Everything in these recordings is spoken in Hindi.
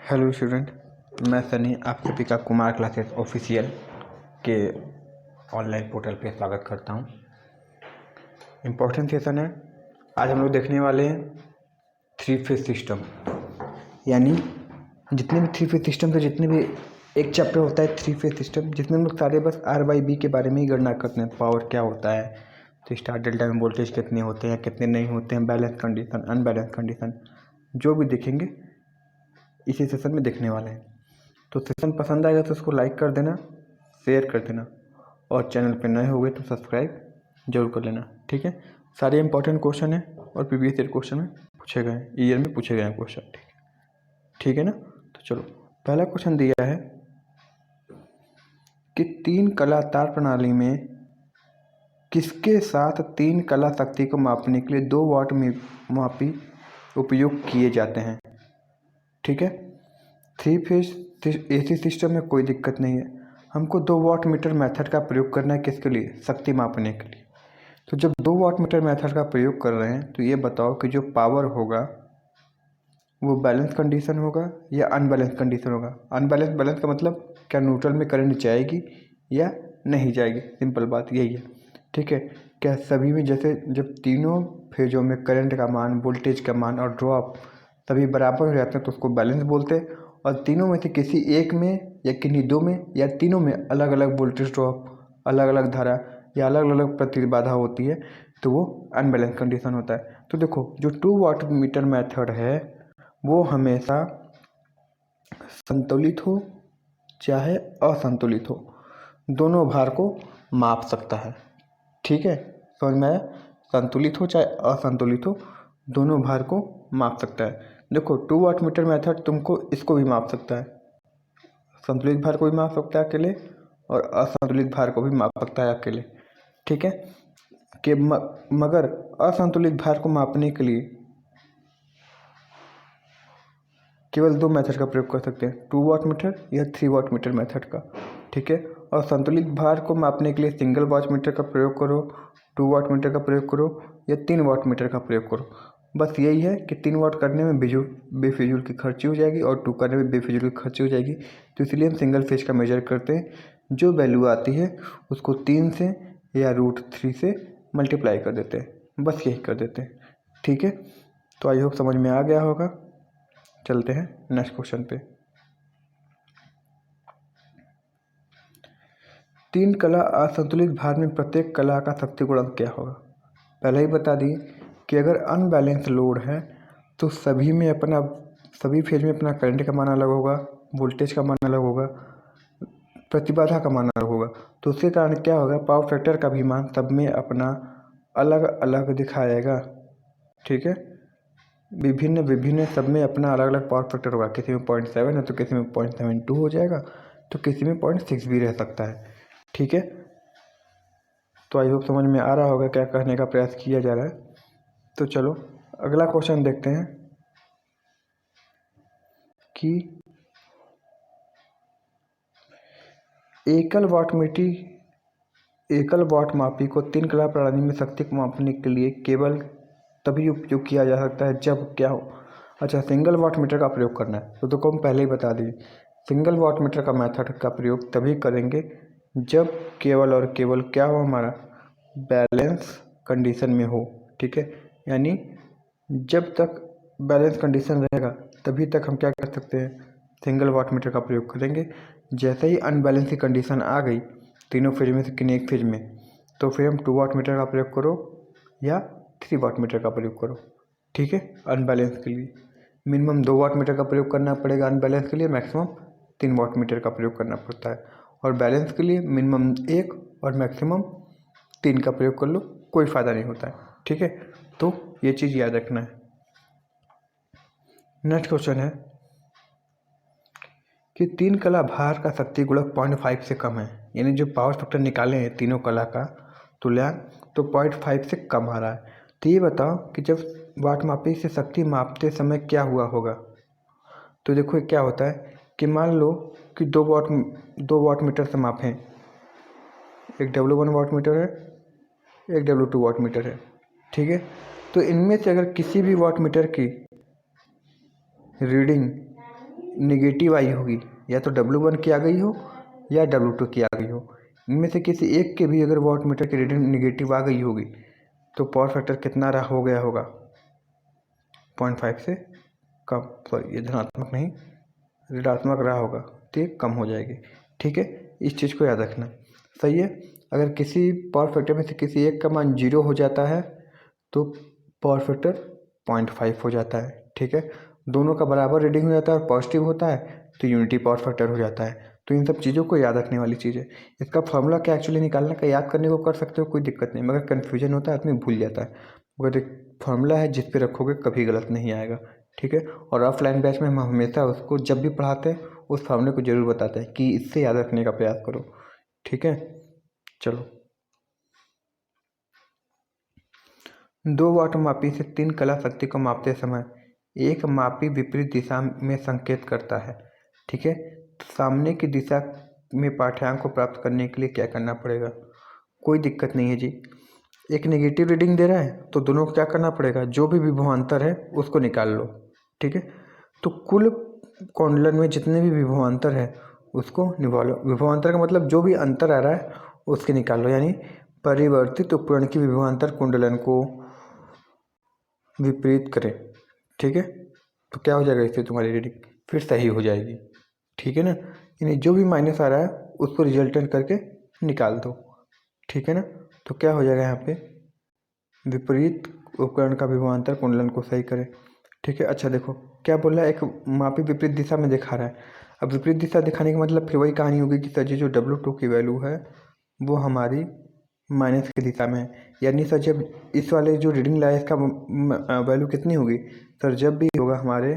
हेलो स्टूडेंट, मैं सनी आप सभी का कुमार क्लासेस ऑफिशियल के ऑनलाइन पोर्टल पे स्वागत करता हूँ। इम्पोर्टेंट सेशन है। आज हम लोग देखने वाले हैं थ्री फेज सिस्टम, यानी जितने भी थ्री फेज सिस्टम से जितने भी एक चैप्टर होता है थ्री फेज सिस्टम, जिसमें हम लोग सारे बस R/B के बारे में ही गणना करते हैं। पावर क्या होता है, तो स्टार डेल्टा में वोल्टेज कितने होते हैं, कितने नहीं होते हैं, बैलेंस कंडीशन, अनबैलेंस कंडीशन, जो भी देखेंगे इसी सेशन में देखने वाले हैं। तो सेशन पसंद आएगा तो उसको लाइक कर देना, शेयर कर देना, और चैनल पे नए हो गए तो सब्सक्राइब जरूर कर लेना। ठीक है, सारे इंपॉर्टेंट क्वेश्चन हैं और प्रीवियस ईयर क्वेश्चन में पूछे गए हैं, ईयर में पूछे गए हैं क्वेश्चन। ठीक है ना। तो चलो, पहला क्वेश्चन दिया है कि तीन कला तार प्रणाली में किसके साथ तीन कला शक्ति को मापने के लिए 2 वाट में मापी उपयोग किए जाते हैं। ठीक है, थ्री फेज AC सिस्टम में कोई दिक्कत नहीं है। हमको 2 वाट मीटर मेथड का प्रयोग करना है, किसके लिए, शक्ति मापने के लिए। तो जब 2 वाट मीटर मेथड का प्रयोग कर रहे हैं तो ये बताओ कि जो पावर होगा वो बैलेंस कंडीशन होगा या अनबैलेंस कंडीशन होगा। अनबैलेंस, बैलेंस का मतलब क्या न्यूट्रल में करंट जाएगी या नहीं जाएगी, सिंपल बात यही है। ठीक है, क्या सभी में जैसे जब तीनों फेजों में करंट का मान, वोल्टेज का मान और ड्रॉप सभी बराबर हो जाते हैं तो उसको बैलेंस बोलते हैं। और तीनों में से किसी एक में या किन्हीं दो में या तीनों में अलग अलग वोल्टेज ड्रॉप, अलग अलग धारा या अलग अलग प्रतिबाधा होती है तो वो अनबैलेंस कंडीशन होता है। तो देखो, जो 2 वाट मीटर मेथड है वो हमेशा संतुलित हो चाहे असंतुलित हो, दोनों भार को माप सकता है। ठीक है, समझ में आया। संतुलित हो चाहे असंतुलित हो, दोनों भार को माप सकता है। देखो, 2 वाट मीटर मेथड तुमको इसको भी माप सकता है, संतुलित भार को भी माप सकता है अकेले और असंतुलित भार को भी माप सकता है अकेले। ठीक है, कि मगर असंतुलित भार को मापने के लिए केवल 2 मेथड का प्रयोग कर सकते हैं, 2 वाट मीटर या 3 वाट मीटर मेथड का। ठीक है, और संतुलित भार को मापने के लिए सिंगल वाट मीटर का प्रयोग करो, 2 वाट मीटर का प्रयोग करो या 3 वाट मीटर का प्रयोग करो। बस यही है कि 3 वाट करने में बेफिजूल की खर्ची हो जाएगी और 2 करने में बेफिजूल की खर्ची हो जाएगी। तो इसलिए हम सिंगल फेज का मेजर करते हैं, जो वैल्यू आती है उसको 3 से या √3 से मल्टीप्लाई कर देते हैं, बस यही कर देते हैं। ठीक है, तो आई होप समझ में आ गया होगा। चलते हैं नेक्स्ट क्वेश्चन पे। 3 कला असंतुलित भार में प्रत्येक कला का शक्ति गुणक क्या होगा। पहले ही बता दिए कि अगर अनबैलेंस लोड है तो सभी फेज में अपना करंट का मान अलग होगा, वोल्टेज का मान अलग होगा, प्रतिबाधा का मान अलग होगा। तो उसके कारण क्या होगा, पावर फैक्टर का भी मान सब में अपना अलग अलग दिखाएगा। ठीक है, विभिन्न विभिन्न सब में अपना अलग अलग पावर फैक्टर होगा। किसी में 0.7 है तो किसी में 0.72 हो जाएगा, तो किसी में 0.6 भी रह सकता है। ठीक है, तो आई होप समझ में आ रहा होगा क्या कहने का प्रयास किया जा रहा है। तो चलो अगला क्वेश्चन देखते हैं कि एकल वाट मापी को 3 कला प्रणाली में शक्ति को मापने के लिए केवल तभी उपयोग किया जा सकता है जब क्या हो। अच्छा, सिंगल वाट मीटर का प्रयोग करना है तो हम पहले ही बता दिए, सिंगल वाट मीटर का मेथड का प्रयोग तभी करेंगे जब केवल और केवल क्या हो, हमारा बैलेंस कंडीशन में हो। ठीक है, यानी जब तक बैलेंस कंडीशन रहेगा तभी तक हम क्या कर सकते हैं, सिंगल वाट मीटर का प्रयोग करेंगे। जैसे ही अनबैलेंस की कंडीशन आ गई तीनों फेज में से किन्हीं एक फेज में, तो फिर हम 2 वाट मीटर का प्रयोग करो या 3 वाट मीटर का प्रयोग करो। ठीक है, अनबैलेंस के लिए मिनिमम 2 वाट मीटर का प्रयोग करना पड़ेगा, अनबैलेंस के लिए मैक्सिमम 3 वाट मीटर का प्रयोग करना पड़ता है, और बैलेंस के लिए मिनिमम 1 और मैक्सिमम 3 का प्रयोग कर लो, कोई फ़ायदा नहीं होता है। ठीक है, तो ये चीज़ याद रखना है। नेक्स्ट क्वेश्चन है कि 3 कला भार का शक्ति गुणक 0.5 से कम है, यानी जो पावर फैक्टर निकाले हैं तीनों कला का तुल्यांक तो 0.5 से कम आ रहा है। तो ये बताओ कि जब वाट मापी से शक्ति मापते समय क्या हुआ होगा। तो देखो क्या होता है कि मान लो कि 2 वाट मीटर से मापें, एक W1 वाट मीटर है, एक W2 वाट मीटर है। ठीक है, तो इनमें से अगर किसी भी वाट मीटर की रीडिंग निगेटिव आई होगी, या तो W1 की आ गई हो या W2 की आ गई हो। इनमें से किसी एक के भी अगर वाटमीटर की रीडिंग निगेटिव आ गई होगी तो पावर फैक्टर कितना रहा हो गया होगा, 0.5 से कम, सॉरी ये धनात्मक नहीं ऋणात्मक रहा होगा तो ये कम हो जाएगी। ठीक है, इस चीज़ को याद रखना। सही है। अगर किसी पावर फैक्टर में से किसी एक का मान 0 हो जाता है तो पावर फैक्टर 0.5 हो जाता है। ठीक है, दोनों का बराबर रीडिंग हो जाता है और पॉजिटिव होता है तो यूनिटी पावर फैक्टर हो जाता है। तो इन सब चीज़ों को याद रखने वाली चीज़ है। इसका फॉर्मूला क्या एक्चुअली निकालना का याद करने को कर सकते हो, कोई दिक्कत नहीं, मगर कन्फ्यूजन होता है, आदमी भूल जाता है। मगर एक फॉर्मूला है जिस पे रखोगे कभी गलत नहीं आएगा। ठीक है, और ऑफलाइन बैच में हम हमेशा उसको जब भी पढ़ाते हैं उस फॉर्मूले को जरूर बताते हैं कि इससे याद रखने का प्रयास करो। ठीक है, चलो। 2 वाट मापी से 3 कला शक्ति को मापते समय एक मापी विपरीत दिशा में संकेत करता है। ठीक है, तो सामने की दिशा में पाठ्यांक को प्राप्त करने के लिए क्या करना पड़ेगा? कोई दिक्कत नहीं है जी। एक नेगेटिव रीडिंग दे रहा है तो दोनों को क्या करना पड़ेगा, जो भी विभवांतर है उसको निकाल लो। ठीक है, तो कुल कौंडलन में जितने भी विभवांतर है उसको निकालो। विभवांतर का मतलब जो भी अंतर आ रहा है उसके निकाल लो, यानी परिवर्तित उपकरण की विभवांतर कुंडलन को विपरीत करें। ठीक है, तो क्या हो जाएगा, इससे तुम्हारी रीडिंग फिर सही हो जाएगी। ठीक है ना, यानी जो भी माइनस आ रहा है उसको रिजल्टेंट करके निकाल दो। ठीक है ना, तो क्या हो जाएगा यहाँ पे, विपरीत उपकरण का विभवांतर कुंडलन को सही करें। ठीक है, अच्छा देखो क्या बोल रहा है, एक मापी विपरीत दिशा में दिखा रहा है। अब विपरीत दिशा दिखाने का मतलब फिर वही कहानी होगी कि सर जी जो W2 की वैल्यू है वो हमारी माइनस की दिशा में है, यानी सर जब इस वाले जो रीडिंग लाया इसका वैल्यू कितनी होगी सर, जब भी होगा हमारे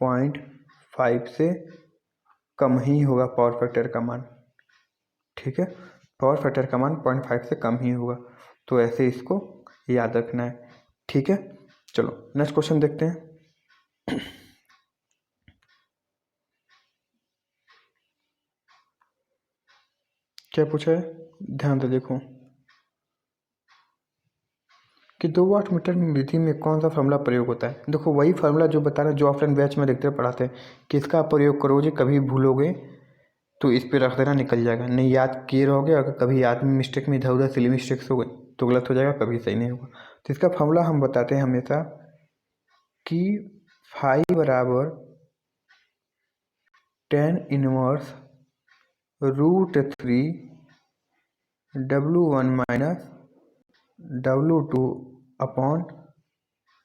0.5 से कम ही होगा पावर फैक्टर का मान। ठीक है, पावर फैक्टर का मान 0.5 से कम ही होगा, तो ऐसे इसको याद रखना है। ठीक है, चलो नेक्स्ट क्वेश्चन देखते हैं। क्या पूछा है, ध्यान से देखो कि 2 वाट मीटर में विधि में कौन सा फार्मूला प्रयोग होता है। देखो वही फार्मूला जो बता रहा है, जो ऑफलाइन बैच में देखते पढ़ाते हैं कि इसका आप प्रयोग करोगे, कभी भूलोगे तो इस पे रख देना, निकल जाएगा। नहीं याद किए रहोगे, अगर कभी याद में मिस्टेक में इधर उधर सिली मिस्टेक्स हो गई तो गलत हो जाएगा, कभी सही नहीं होगा। तो इसका फार्मूला हम बताते हैं हमेशा कि फाई बराबर tan−√3 W1 minus W2 upon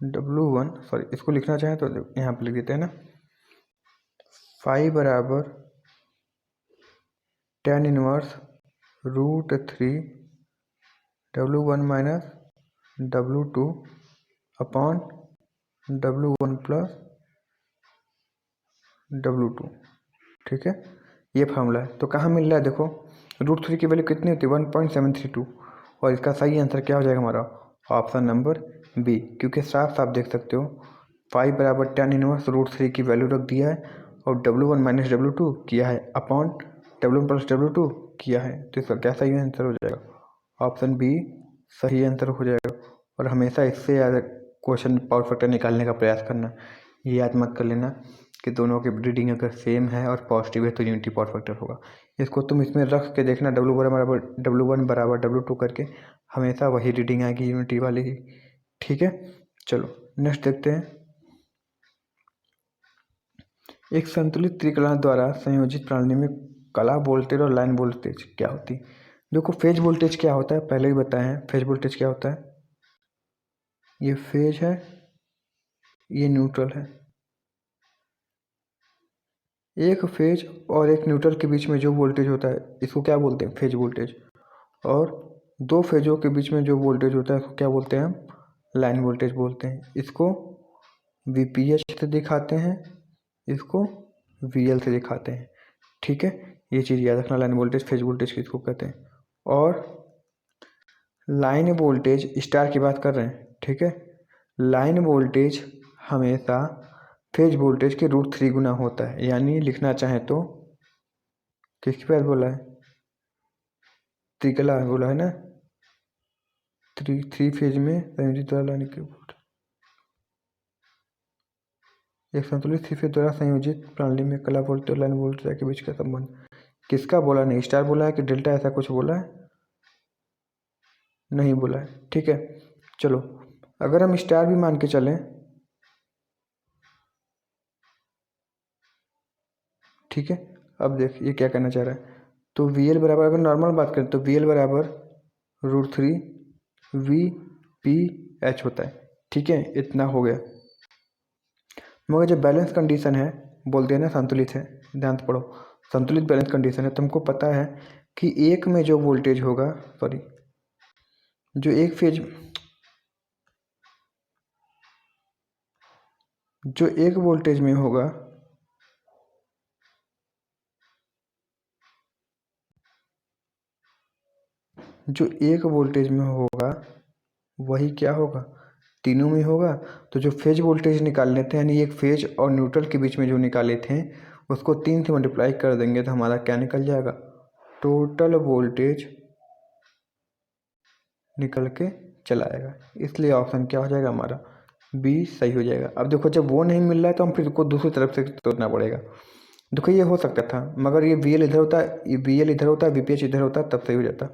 W1, sorry इसको लिखना चाहें तो यहाँ पर लिख देते हैं ना, फाई बराबर tan−√3 W1 minus W2 upon W1 plus W2। ठीक है, ये फार्मूला है। तो कहाँ मिल रहा है, देखो √3 की वैल्यू कितनी होती है 1.732, और इसका सही आंसर क्या हो जाएगा हमारा, ऑप्शन नंबर बी, क्योंकि साफ साफ देख सकते हो फाई बराबर tan−√3 की वैल्यू रख दिया है और W1 माइनस W2 किया है अपॉन W1 प्लस W2 किया है, तो इसका क्या सही आंसर हो जाएगा, ऑप्शन बी सही आंसर हो जाएगा। और हमेशा इससे ज़्यादा क्वेश्चन पावर फैक्टर निकालने का प्रयास करना, ये याद मत कर लेना कि दोनों की रीडिंग अगर सेम है और पॉजिटिव है तो यूनिटी पावर फैक्टर होगा। इसको तुम इसमें रख के देखना, W1 बराबर W2 करके हमेशा वही रीडिंग आएगी, यूनिटी वाली ही। ठीक है, चलो नेक्स्ट देखते हैं। एक संतुलित त्रिकला द्वारा संयोजित प्रणाली में कला वोल्टेज और लाइन वोल्टेज क्या होती है। देखो फेज वोल्टेज क्या होता है पहले ही बताए हैं, फेज वोल्टेज क्या होता है, ये फेज है, ये न्यूट्रल है। एक फेज और एक न्यूट्रल के बीच में जो वोल्टेज होता है इसको क्या बोलते हैं, फेज वोल्टेज। और दो फेजों के बीच में जो वोल्टेज होता है उसको क्या बोलते हैं, हम लाइन वोल्टेज बोलते हैं। इसको VPH से दिखाते हैं, इसको VL से दिखाते हैं। ठीक है, ये चीज़ याद रखना, लाइन वोल्टेज फेज वोल्टेज किसको कहते हैं। और लाइन वोल्टेज स्टार की बात कर रहे हैं, ठीक है, लाइन वोल्टेज हमेशा फेज वोल्टेज के √3 गुना होता है, यानी लिखना चाहें तो किसके पास बोला है, त्रिकला बोला है ना, थ्री फेज में संयोजित लाइन के, एक संतुलित थ्री फेज द्वारा संयोजित प्रणाली में कला वोल्टेज और लाइन वोल्टेज के बीच का संबंध। किसका बोला? नहीं, स्टार बोला है कि डेल्टा, ऐसा कुछ बोला है? नहीं बोला है। ठीक है, चलो अगर हम स्टार भी मान के चलें, ठीक है, अब देख ये क्या कहना चाह रहा है। तो वी एल बराबर, अगर नॉर्मल बात करें तो वी एल बराबर √3 वी पी एच होता है। ठीक है, इतना हो गया। मगर जो बैलेंस कंडीशन है, बोल दिया ना संतुलित है, ध्यान से पढ़ो, संतुलित बैलेंस कंडीशन है। तुमको पता है कि एक में जो वोल्टेज होगा, सॉरी, जो एक फेज, जो एक वोल्टेज में होगा, जो एक वोल्टेज में होगा वही क्या होगा, तीनों में होगा। तो जो फेज वोल्टेज निकाल लेते हैं, यानी एक फेज और न्यूट्रल के बीच में जो निकाले थे, उसको 3 से मल्टीप्लाई कर देंगे तो हमारा क्या निकल जाएगा, टोटल वोल्टेज निकल के चला आएगा। इसलिए ऑप्शन क्या हो जाएगा हमारा, बी सही हो जाएगा। अब देखो जब वो नहीं मिल रहा है तो हम फिर को दूसरी तरफ से सोचना पड़ेगा। देखो ये हो सकता था, मगर ये वी एल इधर होता, ये वी एल इधर होता, वी पी एच इधर होता, तब सही हो जाता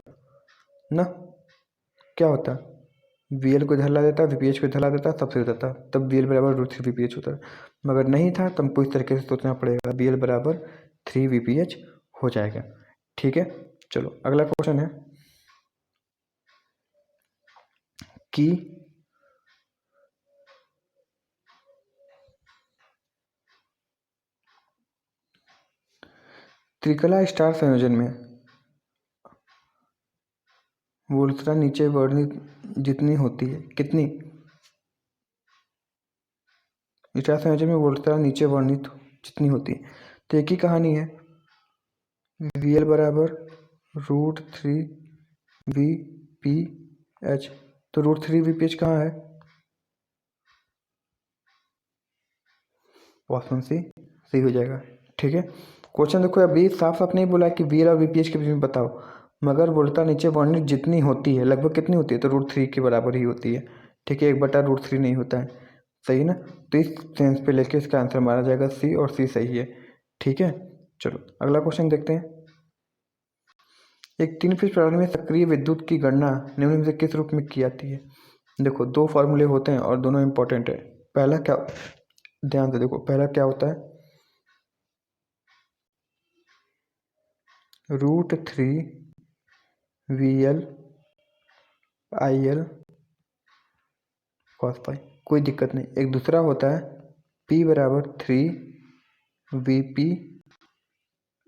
ना। क्या होता, वी एल को इधर ला देता, वी पी एच को इधर ला देता, तब सही हो जाता, तब वी एल बराबर √3 वी पी एच होता। मगर नहीं था तो हमको इस तरीके से सोचना पड़ेगा, वी एल बराबर 3 वी पी एच हो जाएगा। ठीक है, चलो अगला क्वेश्चन है कि त्रिकला स्टार संयोजन में वोल्टता नीचे वर्णित जितनी होती है, कितनी, स्टार संयोजन में वोल्टता नीचे वर्णित जितनी होती है। तो एक ही कहानी है, वी एल बराबर √3 वी पी एच। तो √3 वी पी एच कहाँ है, ऑप्शन सी सही हो जाएगा। ठीक है, क्वेश्चन देखो अभी साफ साफ नहीं बोला कि वी एल और वी पी एच के बीच में बताओ, मगर वोल्टता नीचे वर्णित जितनी होती है, लगभग कितनी होती है, तो √3 के बराबर ही होती है। ठीक है, 1/√3 नहीं होता है, सही ना। तो इस सेंस पे लेके इसका आंसर मारा जाएगा सी, और सी सही है। ठीक है, चलो अगला क्वेश्चन देखते हैं। एक 3 फेज प्रणाली में सक्रिय विद्युत की गणना निम्न में से किस रूप में की जाती है। देखो दो फॉर्मूले होते हैं और दोनों इंपॉर्टेंट है। पहला क्या, ध्यान से देखो, पहला क्या होता है, √3 V L I L cos पाई, कोई दिक्कत नहीं। एक दूसरा होता है P बराबर 3 V P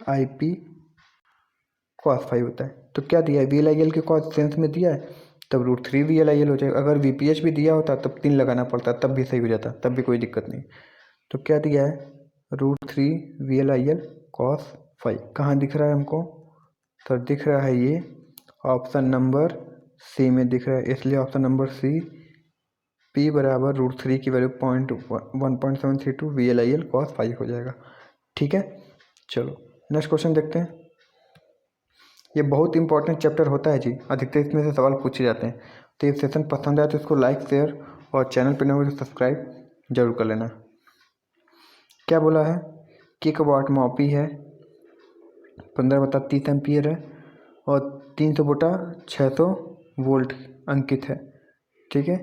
I P cos phi होता है। तो क्या दिया है, वी एल आई एल के cos सेंस में दिया है, तब √3 वी एल आई एल हो जाएगा। अगर वी पी एच भी दिया होता तब 3 लगाना पड़ता, तब भी सही हो जाता, तब भी कोई दिक्कत नहीं। तो क्या दिया है, √3 V L I L cos phi, कहाँ दिख रहा है हमको, तो दिख रहा है ये ऑप्शन नंबर सी में दिख रहा है, इसलिए ऑप्शन नंबर सी, P बराबर √3 की value 1.732 V L I L cos phi हो जाएगा। ठीक है, चलो नेक्स्ट क्वेश्चन देखते हैं। ये बहुत इंपॉर्टेंट चैप्टर होता है जी, अधिकतर इसमें से सवाल पूछे जाते हैं। तो ये सेशन पसंद आए तो इसको लाइक शेयर और चैनल पर नए तो सब्सक्राइब जरूर कर लेना। क्या बोला है कि एक वाट मापी है 15/30 एम्पियर है और 300/600 वोल्ट अंकित है। ठीक है,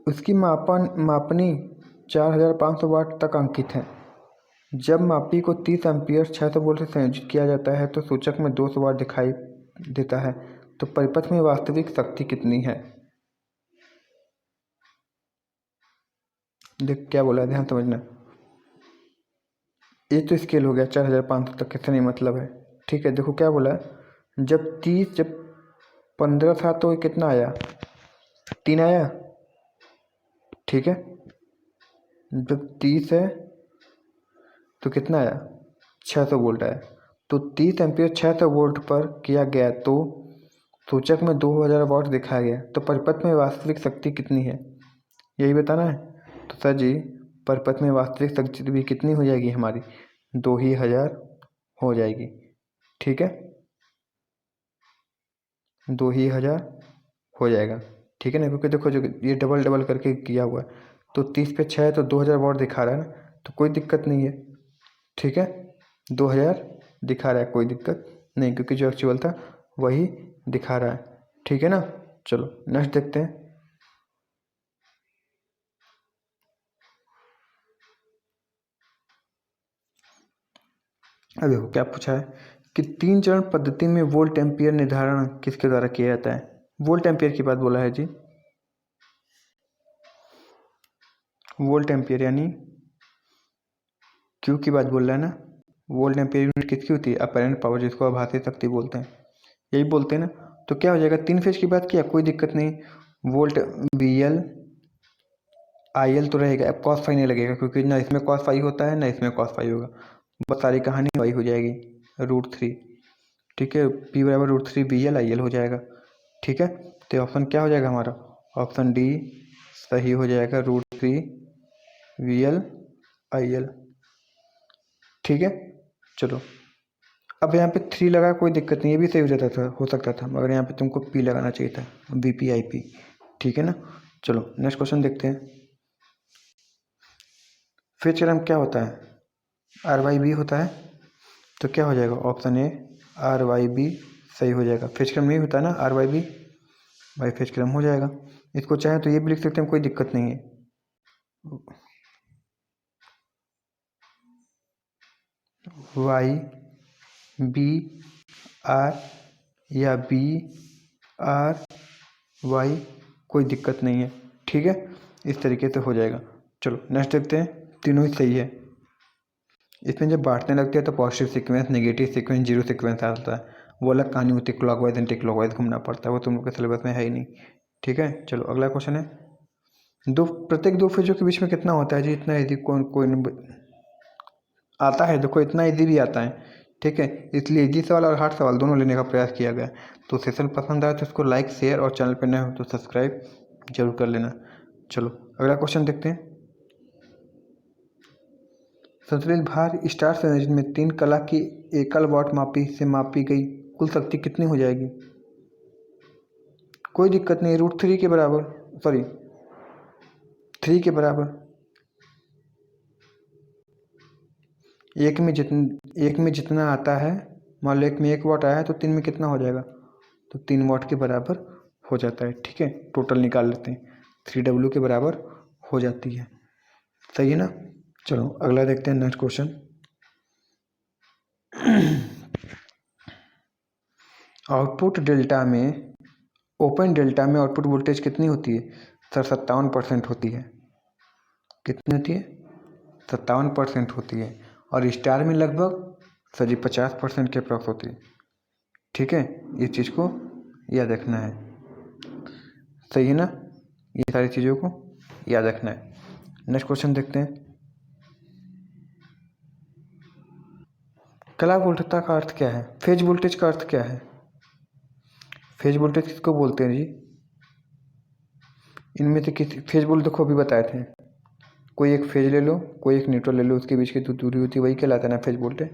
उसकी मापनी 4500 वाट तक अंकित है। जब मापी को 30 एम्पियर 600 वोल्ट से संयोजित किया जाता है तो सूचक में 200 वाट दिखाई देता है। तो परिपथ में वास्तविक शक्ति कितनी है। देख क्या बोला है, ध्यान समझना। ये तो स्केल हो गया 4500 तक, कितने नहीं मतलब है। ठीक है, देखो क्या बोला है, जब 15 था तो ये कितना आया, 3 आया। ठीक है, जब 30 है तो कितना आया, 600 वोल्ट आया। तो 30 एम्पियर 600 वोल्ट पर किया गया तो सूचक में 2000 वाट दिखाया गया। तो परिपथ में वास्तविक शक्ति कितनी है, यही बताना है। तो सर जी परिपथ में वास्तविक शक्ति भी कितनी हो जाएगी हमारी, 2000 हो जाएगी। ठीक है, 2000 हो जाएगा। ठीक है ना, क्योंकि देखो जो ये डबल डबल करके किया हुआ है, तो 30 पे 6 तो 2000 वाट दिखा रहा है ना, तो कोई दिक्कत नहीं है, ठीक है। 2000 दिखा रहा है, कोई दिक्कत नहीं, क्योंकि जो एक्चुअल था वही दिखा रहा है, ठीक है ना। चलो नेक्स्ट देखते हैं। अब देखो क्या पूछा है कि 3 चरण पद्धति में वोल्ट एम्पियर निर्धारण किसके द्वारा किया जाता है। वोल्ट एम्पियर की बात बोला है जी, वोल्ट एम्पियर यानी क्यू की बात बोल रहा है ना। वोल्ट एम्पियर यूनिट किसकी होती है, अपैरेंट पावर, जिसको आभासी शक्ति बोलते हैं, यही बोलते हैं ना। तो क्या हो जाएगा, 3 फेज की बात किया, कोई दिक्कत नहीं, volt V L I L तो रहेगा, अब कॉस फाई नहीं लगेगा, क्योंकि ना इसमें कॉस फाई होता है ना इसमें कॉस फाई होगा, बस सारी कहानी वही हो जाएगी, √3, ठीक है। P बराबर √3 वी एल आई एल हो जाएगा, ठीक है। तो ऑप्शन क्या हो जाएगा हमारा, ऑप्शन डी सही हो जाएगा, √3 वी एल आई एल, ठीक है। चलो अब यहाँ पे 3 लगा, कोई दिक्कत नहीं, ये भी सही हो जाता था, हो सकता था, मगर यहाँ पे तुमको P लगाना चाहिए था, VPIP, ठीक है ना। चलो नेक्स्ट क्वेश्चन देखते हैं। फेज करंट क्या होता है, RYB होता है, तो क्या हो जाएगा, ऑप्शन ए RYB सही हो जाएगा। फेज क्रम नहीं होता है ना RYB, भाई फेज क्रम हो जाएगा। इसको चाहे तो ये भी लिख सकते हैं, कोई दिक्कत नहीं है। YBR या BRY कोई दिक्कत नहीं है, ठीक है। इस तरीके से हो जाएगा। चलो नेक्स्ट देखते हैं, तीनों ही सही है। इसमें जब बांटने लगते हैं तो positive sequence, negative sequence, zero sequence आता है, वो अलग कहानी होती है, क्लॉकवाइज एंटी क्लॉकवाइज घूमना पड़ता है, वो तुम लोग के सिलेबस में है ही नहीं, ठीक है। चलो अगला क्वेश्चन है, प्रत्येक दो फेजों के बीच में कितना होता है जी, इतना ईजी कोई आता है, देखो इतना ईजी भी आता है, ठीक है। इसलिए ईजी सवाल और हार्ड सवाल दोनों लेने का प्रयास किया गया। तो सेशन पसंद आया तो इसको लाइक शेयर और चैनल पर नए हो तो सब्सक्राइब जरूर कर लेना। चलो अगला क्वेश्चन देखते हैं। संतुलित भार स्टार संयोजन में 3 कला की एकल वाट मापी से मापी गई कुल शक्ति कितनी हो जाएगी। कोई दिक्कत नहीं, √3 के बराबर, सॉरी 3 के बराबर, एक में जितना आता है, मान लो एक में 1 वाट आया है तो 3 में कितना हो जाएगा, तो 3 वाट के बराबर हो जाता है, ठीक है। टोटल निकाल लेते हैं, 3W के बराबर हो जाती है, सही है ना। चलो अगला देखते हैं, नेक्स्ट क्वेश्चन। आउटपुट डेल्टा में, ओपन डेल्टा में आउटपुट वोल्टेज कितनी होती है, सर 57% होती है। कितनी होती है, 57% होती है, और स्टार में लगभग सर जी 50% के अप्रॉक्स होती है, ठीक है। इस चीज़ को याद रखना है, सही है ना, ये सारी चीज़ों को याद रखना है। नेक्स्ट क्वेश्चन देखते हैं। कला वोल्टता का अर्थ क्या है, फेज वोल्टेज का अर्थ क्या है, फेज वोल्टेज किसको बोलते हैं जी, इनमें से किसी फेज वोल्ट देखो अभी बताए थे, कोई एक फेज ले लो, कोई एक न्यूट्रल ले लो, उसके बीच की जो दूरी होती है वही कहलाता है ना फेज वोल्टेज।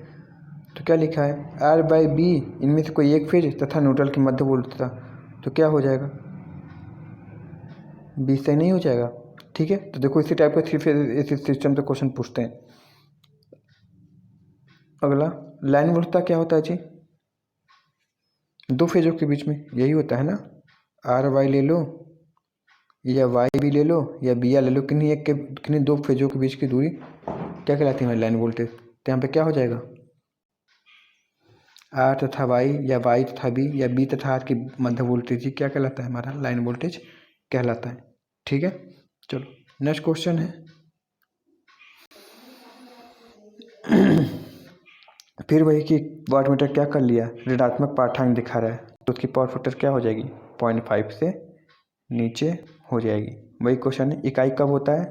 तो क्या लिखा है, R/B, इनमें से कोई एक फेज तथा न्यूट्रल की मध्य वोल्टता, तो क्या हो जाएगा, 20 से नहीं हो जाएगा, ठीक है। तो देखो इसी टाइप का 3 फेज इस सिस्टम से क्वेश्चन पूछते हैं। अगला लाइन वोल्टता क्या होता है जी, 2 फेजों के बीच में यही होता है ना, RY ले लो या YB ले लो या BR ले लो, किन्हीं 2 फेजों के बीच की दूरी क्या कहलाती है हमारी लाइन वोल्टेज। तो यहाँ पे क्या हो जाएगा, R तथा Y या Y तथा B या B तथा R की मध्य वोल्टेज ही क्या कहलाता है, हमारा लाइन वोल्टेज कहलाता है, ठीक है। चलो नेक्स्ट क्वेश्चन है। फिर वही कि वाटमीटर क्या कर लिया, ऋणात्मक पाठ्यांक दिखा रहा है, तो उसकी पावर फैक्टर क्या हो जाएगी, 0.5 से नीचे हो जाएगी। वही क्वेश्चन है, इकाई कब होता है,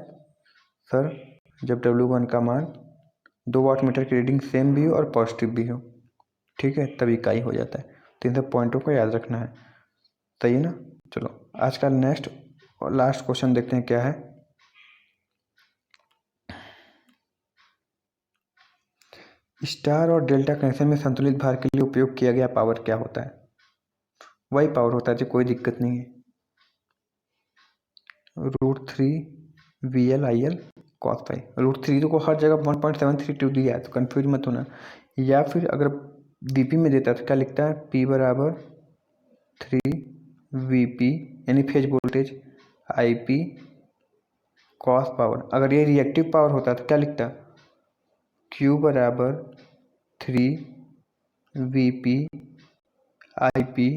सर जब W1 का मान 2 वाटमीटर की रीडिंग सेम भी हो और पॉजिटिव भी हो, ठीक है, तब इकाई हो जाता है। तो इन सब पॉइंटों को याद रखना है, सही है ना। चलो आज का नेक्स्ट और लास्ट क्वेश्चन देखते हैं क्या है। स्टार और डेल्टा कनेक्शन में संतुलित भार के लिए उपयोग किया गया पावर क्या होता है, वही पावर होता है जी, कोई दिक्कत नहीं है, √3 VL IL कॉस पाई। √3 को हर जगह 1.732 दिया है तो कन्फ्यूज मत होना। या फिर अगर वीपी में देता है तो क्या लिखता है, P बराबर 3 VP यानी phase voltage IP cos power. अगर ये रिएक्टिव पावर होता तो क्या लिखता, Q बराबर 3 VP IP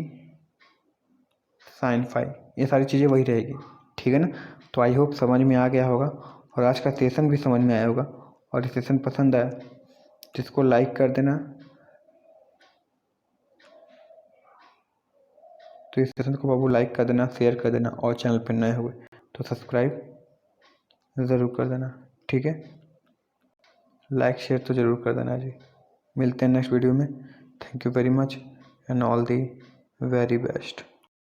साइन फाई। ये सारी चीज़ें वही रहेगी, ठीक है ना। तो आई होप समझ में आ गया होगा और आज का सेशन भी समझ में आया होगा। और ये सेशन पसंद आया जिसको लाइक कर देना, तो इस सेशन को बाबू लाइक कर देना, शेयर कर देना, और चैनल पर नए हुए तो सब्सक्राइब ज़रूर कर देना, ठीक है। लाइक शेयर तो ज़रूर कर देना जी। मिलते हैं नेक्स्ट वीडियो में। Thank you very much and all the very best.